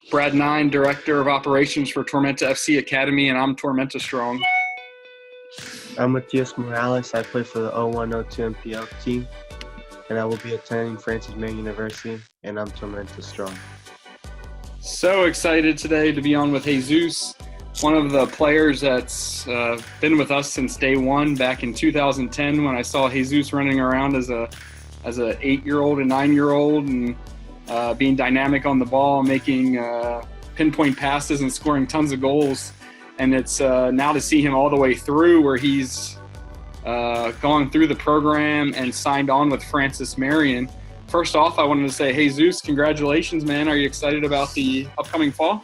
Brad Nein, Director of Operations for Tormenta FC Academy, and I'm Tormenta Strong. I'm Matthias Morales. I play for the 0102 MPL team, and I will be attending Francis Marion University, and I'm Tormenta Strong. So excited today to be on with Jesus, one of the players that's been with us since day one back in 2010 when I saw Jesus running around as a 8-year-old and 9-year-old and being dynamic on the ball, making pinpoint passes and scoring tons of goals. And it's now to see him all the way through where he's gone through the program and signed on with Francis Marion. First off, I wanted to say, Jesus, congratulations, man. Are you excited about the upcoming fall?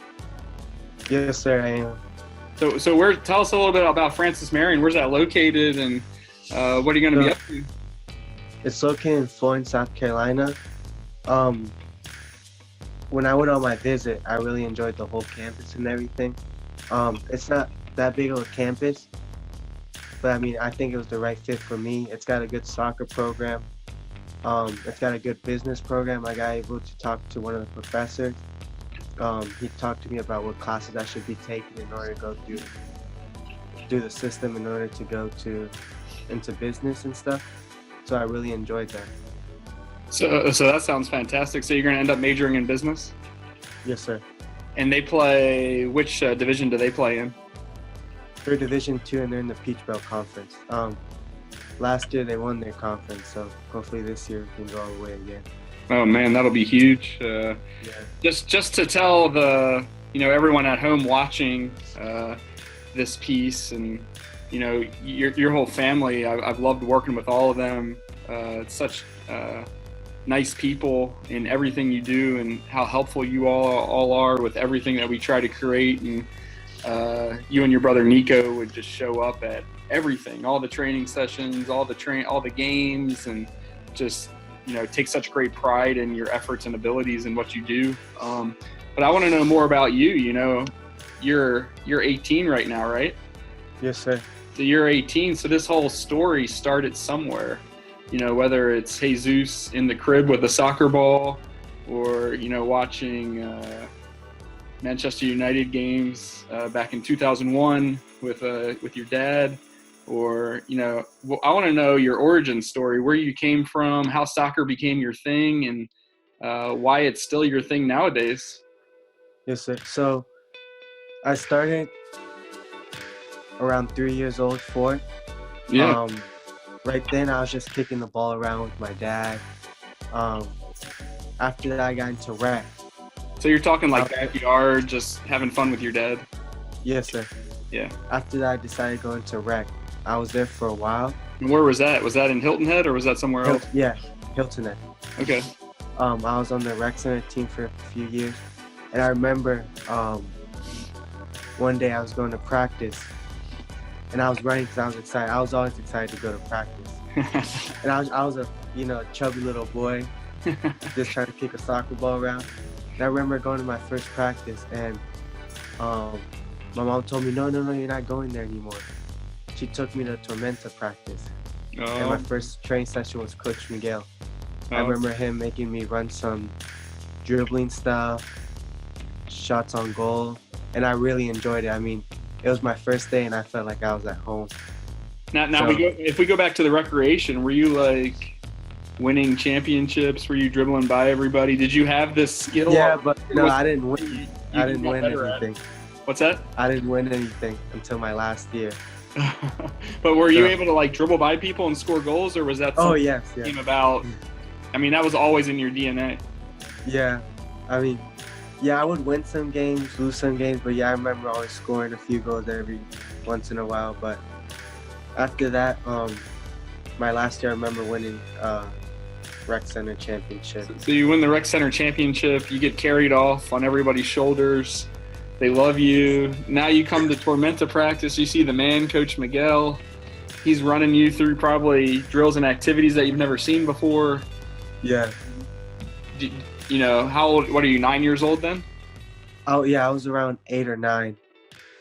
Yes, sir, I am. So tell us a little bit about Francis Marion. Where's that located, and what are you going to be up to? It's located in Florence, South Carolina. When I went on my visit, I really enjoyed the whole campus and everything. It's not that big of a campus, but I think it was the right fit for me. It's got a good soccer program. It's got a good business program. I got able to talk to one of the professors. He talked to me about what classes I should be taking in order to go through the system in order to go into business and stuff. So I really enjoyed that. So that sounds fantastic. So you're going to end up majoring in business? Yes, sir. And they play, which division do they play in? They're Division II, and they're in the Peach Belt Conference. Last year they won their conference, so hopefully this year we can go all the way again. Oh man, that'll be huge. Yeah. Just to tell everyone at home watching this piece, and your whole family. I've loved working with all of them. It's such nice people in everything you do, and how helpful you all are with everything that we try to create. And you and your brother Nico would just show up at everything, all the training sessions, all the games, and just take such great pride in your efforts and abilities and what you do. But I want to know more about you. You're 18 right now, right? Yes, sir. So you're 18. So this whole story started somewhere. Whether it's Jesus in the crib with a soccer ball, or watching Manchester United games back in 2001 with your dad, or I want to know your origin story, where you came from, how soccer became your thing, and why it's still your thing nowadays. Yes, sir. So I started around 3 years old, 4. Yeah. Right then I was just kicking the ball around with my dad. After that I got into rec. So you're talking like backyard, just having fun with your dad? Yes, sir. Yeah. After that I decided to go into rec. I was there for a while. And where was that? Was that in Hilton Head, or was that somewhere else? Yeah, Hilton Head. Okay. I was on the rec center team for a few years. And I remember one day I was going to practice, and I was running because I was excited. I was always excited to go to practice. And I was a chubby little boy, just trying to kick a soccer ball around. And I remember going to my first practice, and my mom told me, no, you're not going there anymore. She took me to Tormenta practice. Oh. And my first training session was Coach Miguel. Oh. I remember him making me run some dribbling stuff, shots on goal, and I really enjoyed it. It was my first day, and I felt like I was at home. Now if we go back to the recreation, were you like winning championships? Were you dribbling by everybody? Did you have this skill? Yeah, but I didn't win. I didn't win anything. What's that? I didn't win anything until my last year. But were you able to like dribble by people and score goals, or was that something yes, yeah. Came about? That was always in your DNA. Yeah, I would win some games, lose some games, but I remember always scoring a few goals every once in a while. But after that, my last year I remember winning rec center championship. So you win the rec center championship, you get carried off on everybody's shoulders. They love you. Now you come to Tormenta practice, you see the man, Coach Miguel. He's running you through probably drills and activities that you've never seen before. Yeah. How old? What are you, 9 years old then? Oh yeah, I was around 8 or 9.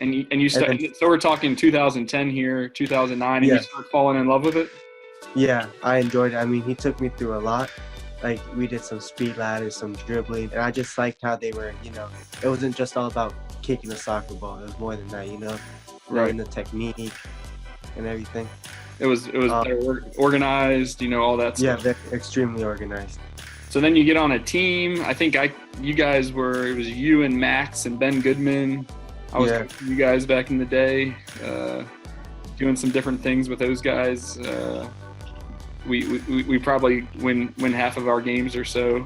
So we're talking 2010 here, 2009, and Yeah. you start falling in love with it? Yeah, I enjoyed it. He took me through a lot. Like we did some speed ladders, some dribbling, and I just liked how they were. It wasn't just all about kicking a soccer ball. It was more than that. Right. Knowing the technique and everything. It was they're organized, all that Yeah, stuff. they're extremely organized. So then you get on a team. I think you guys were, it was you and Max and Ben Goodman. I was coaching you guys back in the day, doing some different things with those guys. We probably win half of our games or so.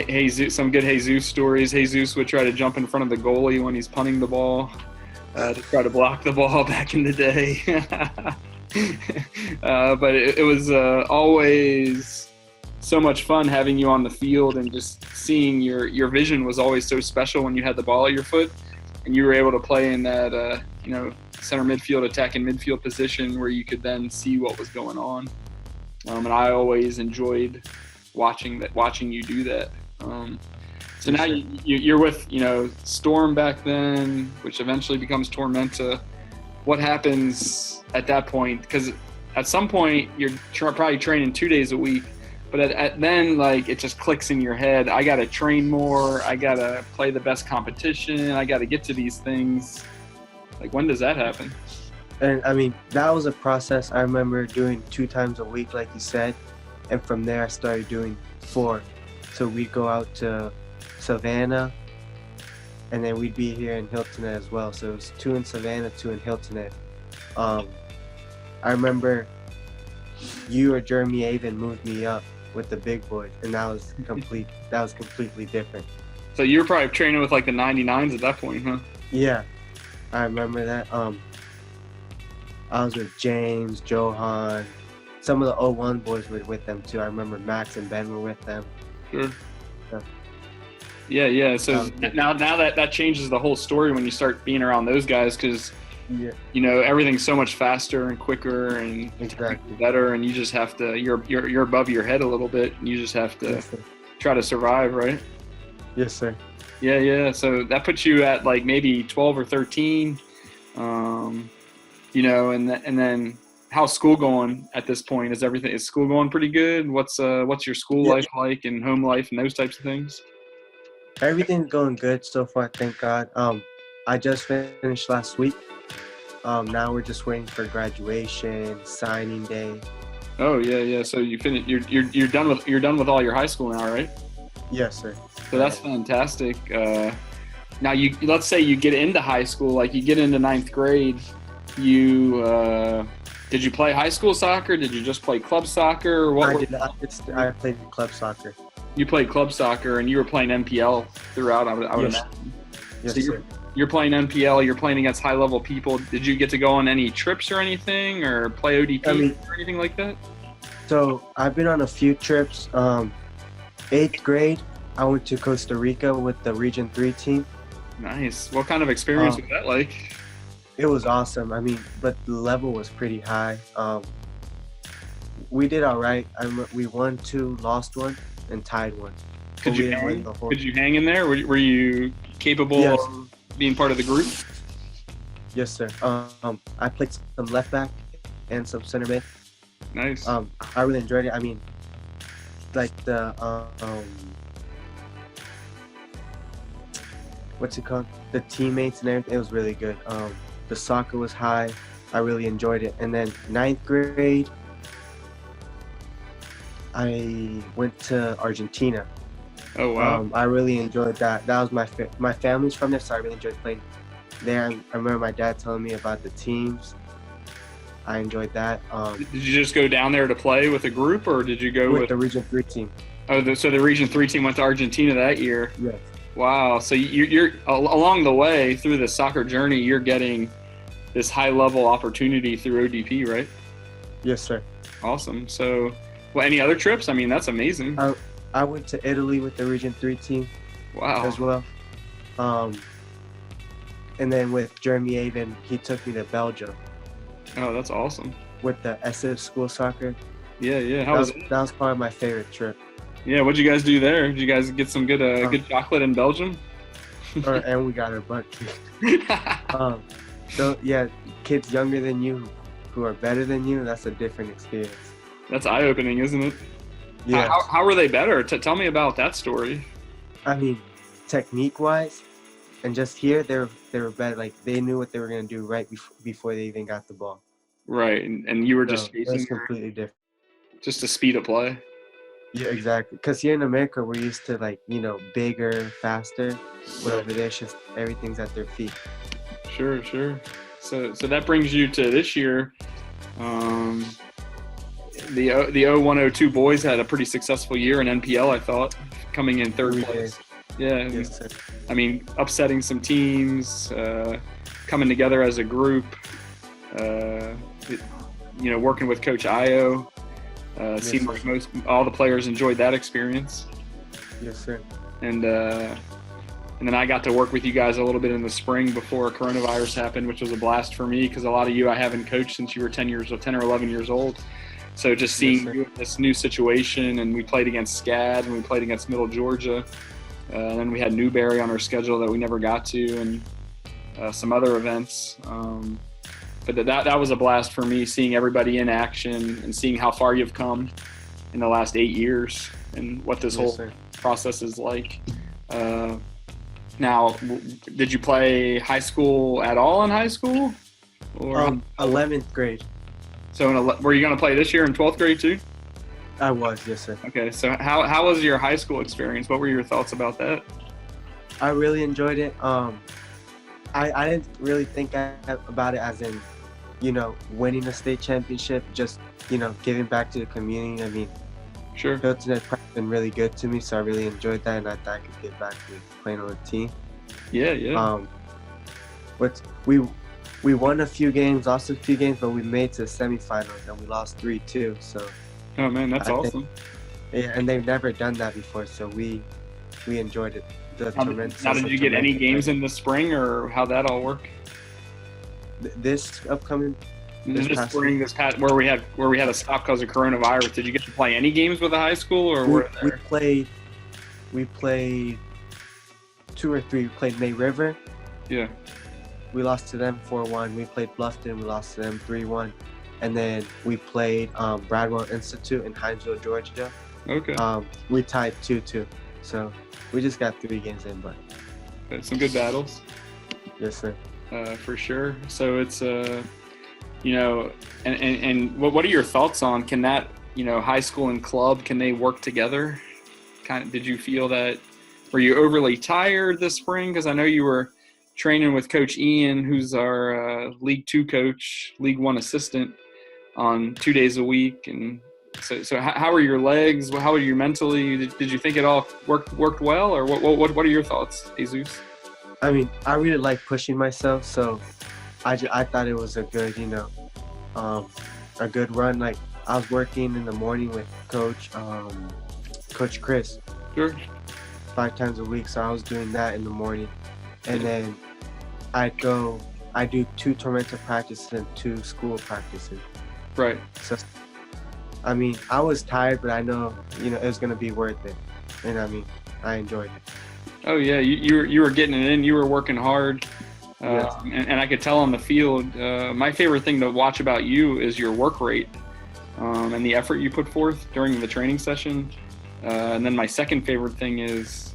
Jesus, some good Jesus stories. Jesus would try to jump in front of the goalie when he's punting the ball to try to block the ball back in the day. But it was always so much fun having you on the field, and just seeing your vision was always so special when you had the ball at your foot and you were able to play in that center midfield, attacking midfield position where you could then see what was going on. And I always enjoyed watching you do that. So now you're with Storm back then, which eventually becomes Tormenta. What happens at that point? Because at some point you're probably training 2 days a week, but then like it just clicks in your head. I got to train more. I got to play the best competition. I got to get to these things. Like, when does that happen? And I mean, that was a process. I remember doing 2 times a week, like you said, and from there I started doing 4. So we'd go out to Savannah, and then we'd be here in Hilton Head as well. So it was 2 in Savannah, 2 in Hilton Head. I remember you or Jeremy Avon moved me up with the big boys, and that was completely different. So you were probably training with like the 99s at that point, huh? Yeah, I remember that. I was with James, Johan. Some of the 01 boys were with them too. I remember Max and Ben were with them. Sure. Yeah. So now that changes the whole story when you start being around those guys, because everything's so much faster and quicker and better, and you just have to. You're above your head a little bit, and you just have to try to survive, right? Yes, sir. Yeah. So that puts you at like maybe 12 or 13, and then how's school going at this point? Is school going pretty good? What's your school life like, and home life and those types of things? Everything's going good so far, thank God. I just finished last week. Now we're just waiting for graduation, signing day. Oh yeah. So you finished. You're done with all your high school now, right? Yes, sir. So that's fantastic. Now let's say you get into high school, like you get into 9th grade. Did you play high school soccer? Did you just play club soccer? I played club soccer. You played club soccer, and you were playing MPL throughout, I would imagine. Yes, so sir. You're playing MPL, you're playing against high-level people. Did you get to go on any trips or anything, or play ODP or anything like that? So I've been on a few trips. 8th grade, I went to Costa Rica with the Region 3 team. Nice. What kind of experience was that like? It was awesome. I mean, but the level was pretty high. We did all right. We won 2, lost 1, and tied 1. Could you hang in there? Were you capable of being part of the group? Yes, sir. I played some left back and some center mid. Nice. I really enjoyed it. I mean, like the what's it called? The teammates and everything. It was really good. The soccer was high. I really enjoyed it. And then 9th grade, I went to Argentina. Oh wow! I really enjoyed that. That was my family's from there, so I really enjoyed playing there. I remember my dad telling me about the teams. I enjoyed that. Did you just go down there to play with a group, or did you go with the Region 3 team? Oh, so the Region 3 team went to Argentina that year. Yes. Wow. So you're along the way through the soccer journey, you're getting this high-level opportunity through ODP, right? Yes, sir. Awesome. So, any other trips? I mean, that's amazing. I went to Italy with the Region 3 team. Wow. As well. And then with Jeremy Avon, he took me to Belgium. Oh, that's awesome. With the SF school soccer. Yeah. That was probably my favorite trip. Yeah, what'd you guys do there? Did you guys get some good chocolate in Belgium? And we got our butt kicked. So yeah, kids younger than you who are better than you, that's a different experience. That's eye-opening, isn't it? Yeah. How were they better? Tell me about that story. I mean, technique-wise, and just here, they were better. Like, they knew what they were gonna do right before they even got the ball. Right, and you were So just it chasing was completely different. just the speed of play. Yeah, exactly. Because here in America, we're used to, like, bigger, faster. But over there, it's just everything's at their feet. Sure. So that brings you to this year. The 0102 boys had a pretty successful year in NPL, I thought, coming in third place. Yeah, Yes, sir. I mean, upsetting some teams, coming together as a group. Working with Coach Io. Seemed like all the players enjoyed that experience. Yes, sir. And then I got to work with you guys a little bit in the spring before coronavirus happened, which was a blast for me because a lot of you I haven't coached since you were 10 or 11 years old. So just seeing you in this new situation, and we played against SCAD and we played against Middle Georgia. And then we had Newberry on our schedule that we never got to, and some other events. But that was a blast for me, seeing everybody in action and seeing how far you've come in the last 8 years and what this whole process is like. Now, did you play high school at all in high school? Or 11th grade. So were you going to play this year in 12th grade too? I was, yes, sir. Okay, so how was your high school experience? What were your thoughts about that? I really enjoyed it. I didn't really think about it as in, winning a state championship, just, giving back to the community. I mean, sure. Hilton has been really good to me, so I really enjoyed that, and I thought I could get back to playing on the team. Yeah. But we won a few games, lost a few games, but we made to the semifinals, and we lost 3-2. So. Oh man, that's awesome. Yeah, and they've never done that before, so we enjoyed it. Now, did you get any games in the spring, or how'd that all work? This upcoming. This past where we had a stop because of coronavirus. Did you get to play any games with the high school, or we played 2 or 3. We played May River. Yeah. We lost to them 4-1. We played Bluffton. We lost to them 3-1. And then we played Bradwell Institute in Hinesville, Georgia. Okay. We tied 2-2. So we just got 3 games in, but some good battles. Yes, sir. For sure. So it's and what are your thoughts on, can that high school and club, can they work together? Did you feel that, were you overly tired this spring? Because I know you were training with Coach Ian, who's our League 2 coach, League 1 assistant, on 2 days a week. And so how are your legs? How are you mentally? Did you think it all worked well, or what are your thoughts, Jesus? I mean, I really like pushing myself, so I thought it was a good, a good run. Like, I was working in the morning with Coach Chris. Sure. 5 times a week, so I was doing that in the morning. And then I do 2 Tormenta practices and 2 school practices. Right. So, I mean, I was tired, but I know, it was going to be worth it. And I mean, I enjoyed it. Oh yeah, you were getting it in. You were working hard, Yes. and I could tell on the field. My favorite thing to watch about you is your work rate and the effort you put forth during the training session. And then my second favorite thing is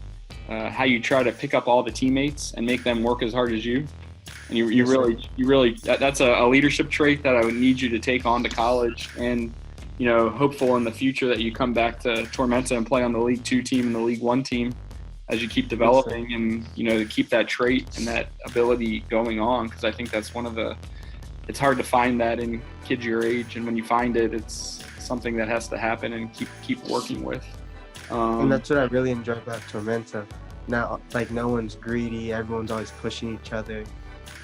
how you try to pick up all the teammates and make them work as hard as you. And you really that's a leadership trait that I would need you to take on to college. And hopeful in the future that you come back to Tormenta and play on the League 2 team and the League 1 team as you keep developing, and to keep that trait and that ability going on, because I think that's it's hard to find that in kids your age, and when you find it, it's something that has to happen and keep working with. And that's what I really enjoy about Tormenta. Now, like, no one's greedy, everyone's always pushing each other.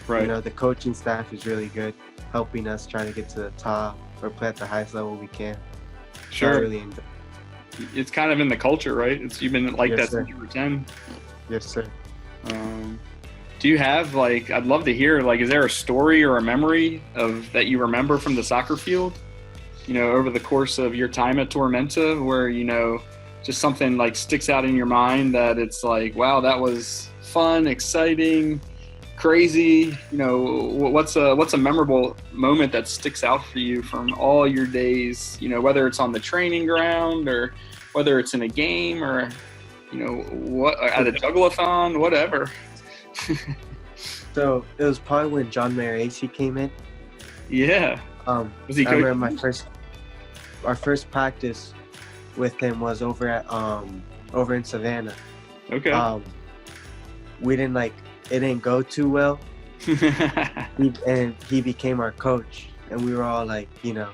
Right. The coaching staff is really good, helping us trying to get to the top or play at the highest level we can. Sure. So I really enjoy. It's kind of in the culture, right? You've been like Yes, that sir. since you were 10. Yes, sir. Do you have, I'd love to hear, is there a story or a memory that you remember from the soccer field, over the course of your time at Tormenta, where, just something sticks out in your mind that it's wow, that was fun, exciting, crazy? You know, what's a memorable moment that sticks out for you from all your days? You know, whether it's on the training ground or whether it's in a game or, you know, what at a juggleathon, whatever. So it was probably when John Mayer came in. Yeah. Was he? I remember our first practice with him was over in Savannah. Okay. We didn't it didn't go too well. He became our coach, and we were all like, you know,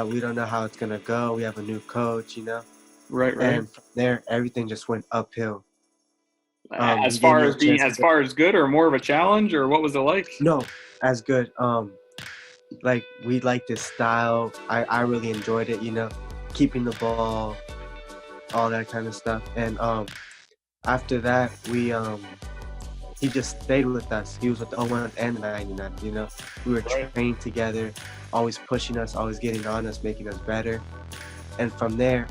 we don't know how it's gonna go. We have a new coach, you know. Right. And from there, everything just went uphill. As far as good, or more of a challenge, or what was it like? No, as good. We liked his style. I really enjoyed it, you know, keeping the ball, all that kind of stuff. And after that, he just stayed with us. He was with the 01 and the 99, you know. We were trained together, always pushing us, always getting on us, making us better. And from there,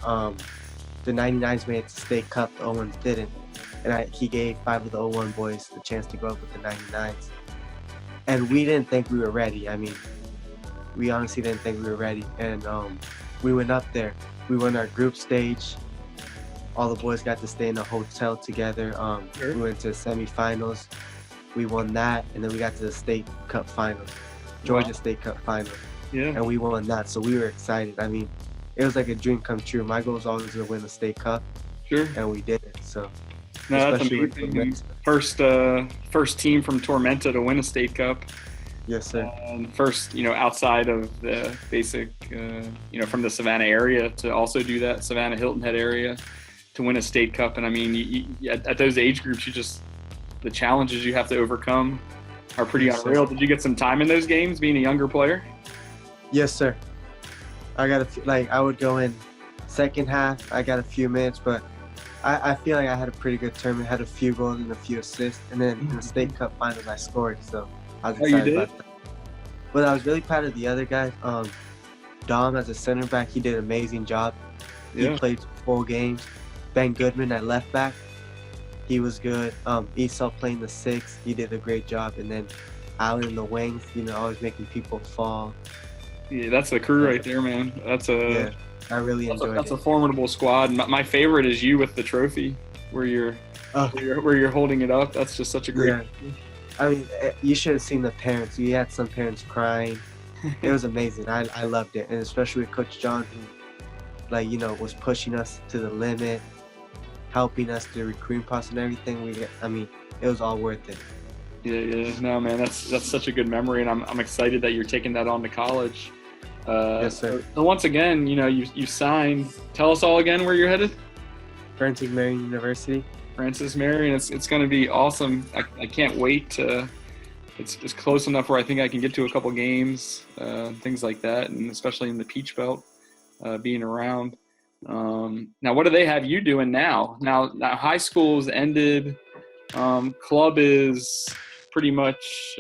the 99s made it to State Cup, the 01s didn't. And he gave 5 of the 01 boys the chance to go up with the 99s. And we didn't think we were ready. I mean, we honestly didn't think we were ready. And we went up there. We won our group stage. All the boys got to stay in a hotel together. We went to the semifinals. We won that. And then we got to the State Cup finals, Georgia State Cup finals. Yeah. And we won that. So we were excited. I mean, it was like a dream come true. My goal was always to win the State Cup. Sure. And we did it. So. No, that's amazing. First team from Tormenta to win a State Cup. Yes, sir. And first, you know, outside of the basic, you know, from the Savannah area to also do that, Savannah Hilton Head area, to win a State Cup. And I mean, at those age groups, the challenges you have to overcome are pretty unreal. Did you get some time in those games being a younger player? Yes, sir. I would go in second half. I got a few minutes, but I feel like I had a pretty good tournament. Had a few goals and a few assists, and then in the State Cup finals I scored. So I was excited about that. But I was really proud of the other guys. Dom as a center back, he did an amazing job. He played full games. Ben Goodman at left back, he was good. Esau playing the 6, he did a great job. And then Allen in the wings, you know, always making people fall. Yeah, that's the crew right there, man. I really enjoyed it. That's a formidable squad. My favorite is you with the trophy, where you're holding it up. That's just such a great. Yeah. I mean, you should have seen the parents. We had some parents crying. It was amazing. I loved it, and especially with Coach John, who, you know, was pushing us to the limit, helping us through the recruiting process and everything. It was all worth it. Yeah. No, man, that's such a good memory, and I'm excited that you're taking that on to college. Yes, sir. So once again, you know, you signed. Tell us all again where you're headed. Francis Marion University. Francis Marion. It's going to be awesome. I can't wait to. It's close enough where I think I can get to a couple games, things like that, and especially in the Peach Belt, being around. Now, what do they have you doing now? Now high school's ended. Club is pretty much.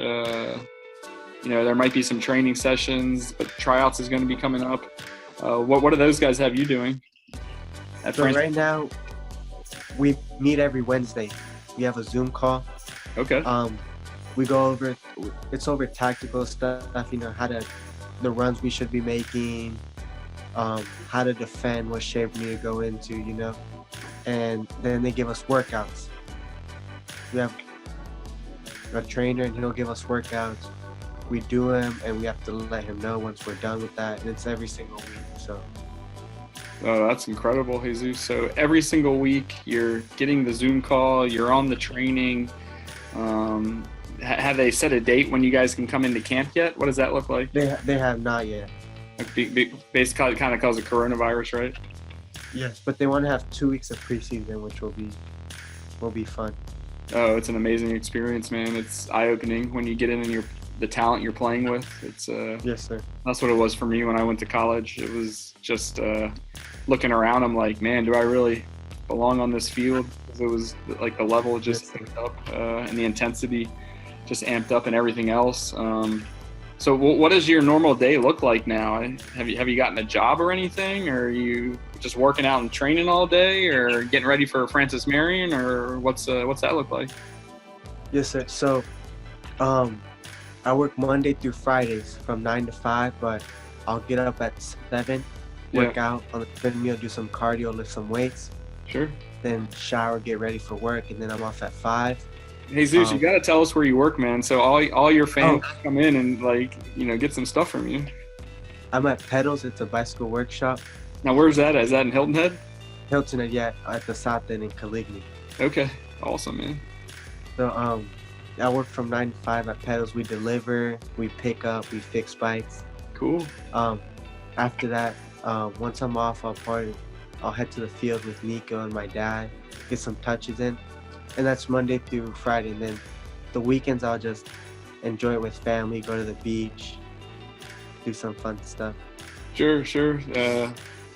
You know, there might be some training sessions, but tryouts is going to be coming up. What do those guys have you doing? So right now, we meet every Wednesday. We have a Zoom call. Okay. We go over. It's over tactical stuff. You know, the runs we should be making, how to defend, what shape we need to go into. You know, and then they give us workouts. We have a trainer, and he'll give us workouts. We do them, and we have to let him know once we're done with that, and it's every single week. So. Oh, that's incredible, Jesus. So every single week you're getting the Zoom call, you're on the training. Have they set a date when you guys can come into camp yet? What does that look like? They have not yet. Basically, kind of cause of coronavirus, right? Yes, but they want to have 2 weeks of preseason, which will be fun. Oh, it's an amazing experience, man. It's eye-opening when you get in and the talent you're playing with. It's yes, sir. That's what it was for me when I went to college. It was just looking around. I'm like, man, do I really belong on this field? Because it was like the level just amped up, and the intensity just amped up, and everything else. So what does your normal day look like now? Have you gotten a job or anything, or are you just working out and training all day, or getting ready for Francis Marion, or what's that look like? Yes, sir. So Um, I work Monday through Fridays from 9 to 5, but I'll get up at 7, Yeah, work out on the treadmill, do some cardio, lift some weights, sure. then shower, get ready for work, and then I'm off at 5. Jesus, you Um, got to tell us where you work, man. So all your oh, fans come in and get some stuff from you. I'm at Pedals. It's a bicycle workshop. Now, where's that at? Is that in Hilton Head? Hilton and yet at the South End in Caligny. Okay, awesome, man. So I work from 9 to 5 at Pedals. We deliver, we pick up, we fix bikes. Cool. After that, once I'm off, I'll head to the field with Nico and my dad, get some touches in, and that's Monday through Friday. And then the weekends I'll just enjoy it with family, go to the beach, do some fun stuff. Sure, sure.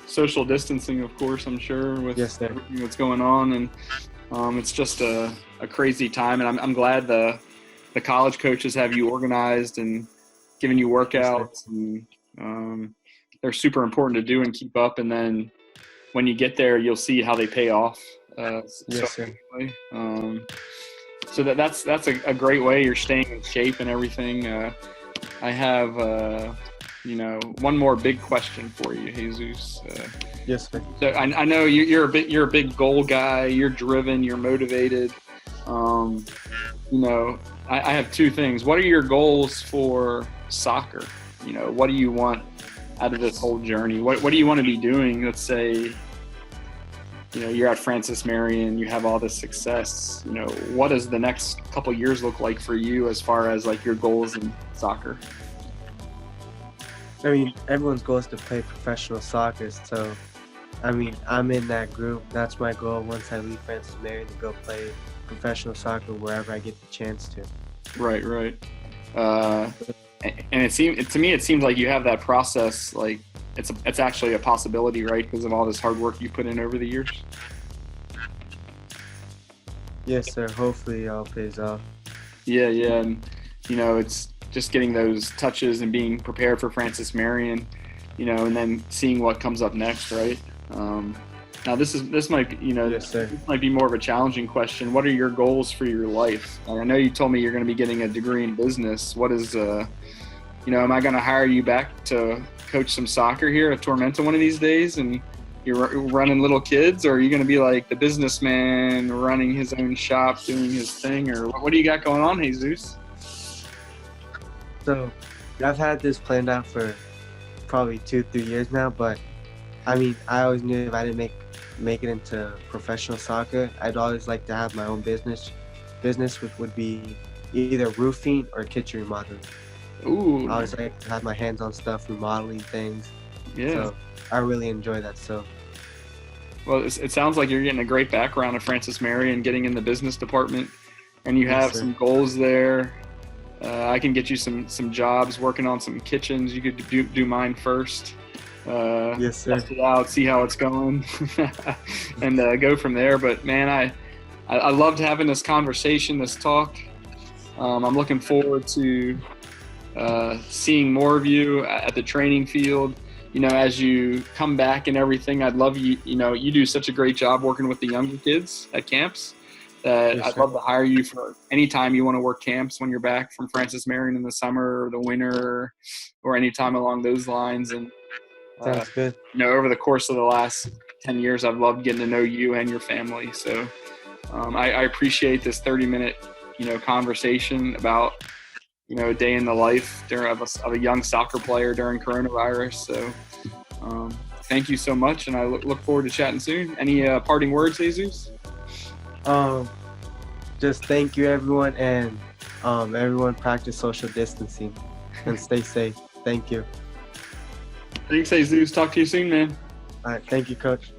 Social distancing, of course, I'm sure, with Yes, sir. everything that's going on, and it's just a crazy time. And I'm glad the college coaches have you organized and giving you workouts, and they're super important to do and keep up. And then when you get there, you'll see how they pay off. Yes, sir. So that's a great way you're staying in shape and everything. I have one more big question for you, Jesus. Yes, sir. So I know you're a big goal guy. You're driven. You're motivated. I have two things. What are your goals for soccer? What do you want out of this whole journey? What do you want to be doing? Let's say, you're at Francis Marion, you have all this success. What does the next couple years look like for you as far as like your goals in soccer? I mean, everyone's goal is to play professional soccer. So, I mean, I'm in that group. That's my goal once I leave Francis Marion, to go play professional soccer wherever I get the chance to. Right. And to me it seems like you have that process. Like it's actually a possibility, right? Because of all this hard work you put in over the years. Yes, sir. Hopefully, it all pays off. Yeah, and it's just getting those touches and being prepared for Francis Marion, and then seeing what comes up next, right? Now this might be, Yes, sir. this might be more of a challenging question. What are your goals for your life? I know you told me you're going to be getting a degree in business. What is, am I going to hire you back to coach some soccer here at Tormenta one of these days, and you're running little kids, or are you going to be like the businessman running his own shop, doing his thing, or what do you got going on, Jesus? So, I've had this planned out for probably 2-3 years now, but I mean, I always knew if I didn't make it into professional soccer, I'd always like to have my own business, which would be either roofing or kitchen remodeling. Ooh, I always like to have my hands on stuff, remodeling things. yeah. So I really enjoy that. So, Well, it sounds like you're getting a great background at Francis Marion, getting in the business department, and you have some goals there. I can get you some jobs working on some kitchens. You could do mine first. Yes, sir. Test it out, see how it's going, and go from there. But man, I loved having this conversation, this talk. I'm looking forward to seeing more of you at the training field. As you come back and everything, I'd love you. You do such a great job working with the younger kids at camps that Yes, I'd sir. love to hire you for any time you want to work camps when you're back from Francis Marion in the summer or the winter, or any time along those lines. And Sounds good. over the course of the last 10 years, I've loved getting to know you and your family. So I appreciate this 30-minute, conversation about, a day in the life of a young soccer player during coronavirus. So thank you so much, and I look forward to chatting soon. Any parting words, Jesus? Just thank you, everyone, and everyone practice social distancing and stay safe. Thanks, Jesus. Thanks, Jesus. Talk to you soon, man. All right. Thank you, Coach.